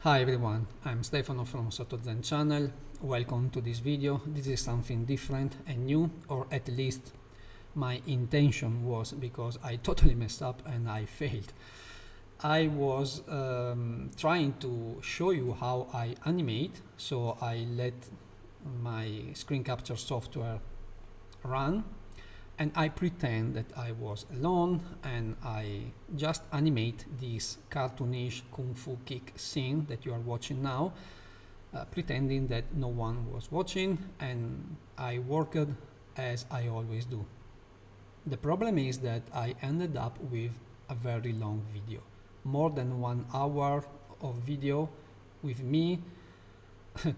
Hi everyone, I'm Stefano from Zen channel. Welcome to this video. This is something different and new, or at least my intention was, because I totally messed up and I failed. I was trying to show you how I animate, so I let my screen capture software run and I pretend that I was alone and I just animate this cartoonish kung fu kick scene that you are watching now, pretending that no one was watching, and I worked as I always do. The problem is that I ended up with a very long video, more than 1 hour of video with me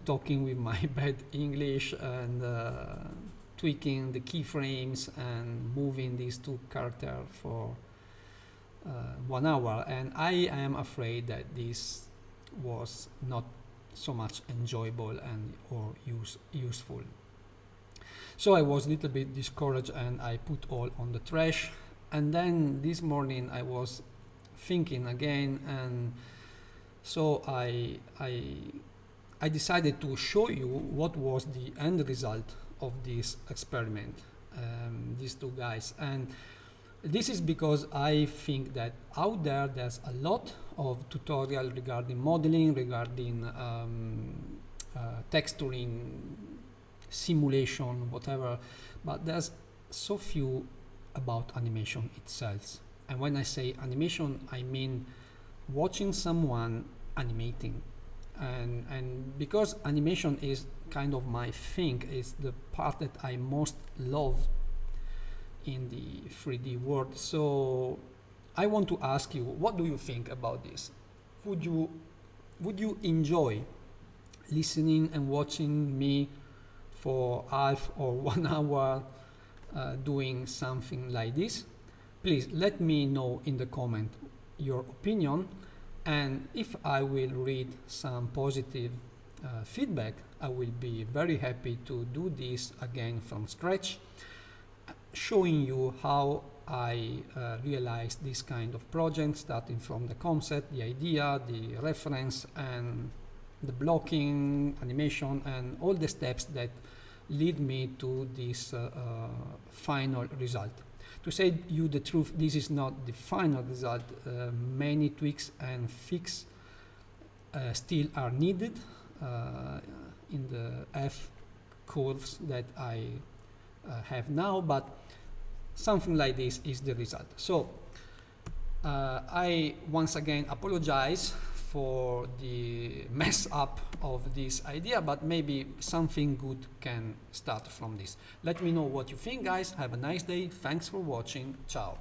talking with my bad English and tweaking the keyframes and moving these two characters for 1 hour, and I am afraid that this was not so much enjoyable and or useful. So I was a little bit discouraged and I put all on the trash. And then this morning I was thinking again, and so I decided to show you what was the end result of this experiment, these two guys. And this is because I think that out there there's a lot of tutorial regarding modeling, regarding texturing, simulation, whatever, but there's so few about animation itself. And when I say animation, I mean watching someone animating. And because animation is kind of my thing, is the part that I most love in the 3D world. So I want to ask you, what do you think about this? Would you enjoy listening and watching me for half or 1 hour doing something like this? Please let me know in the comment your opinion, and if I will read some positive feedback, I will be very happy to do this again from scratch, showing you how I realized this kind of project, starting from the concept, the idea, the reference, and the blocking, animation, and all the steps that lead me to this final result. To say you the truth, this is not the final result. Many tweaks and fixes still are needed in the F curves that I have now, but something like this is the result. So I once again apologize for the mess up of this idea, but maybe something good can start from this. Let me know what you think, guys. Have a nice day. Thanks for watching. Ciao.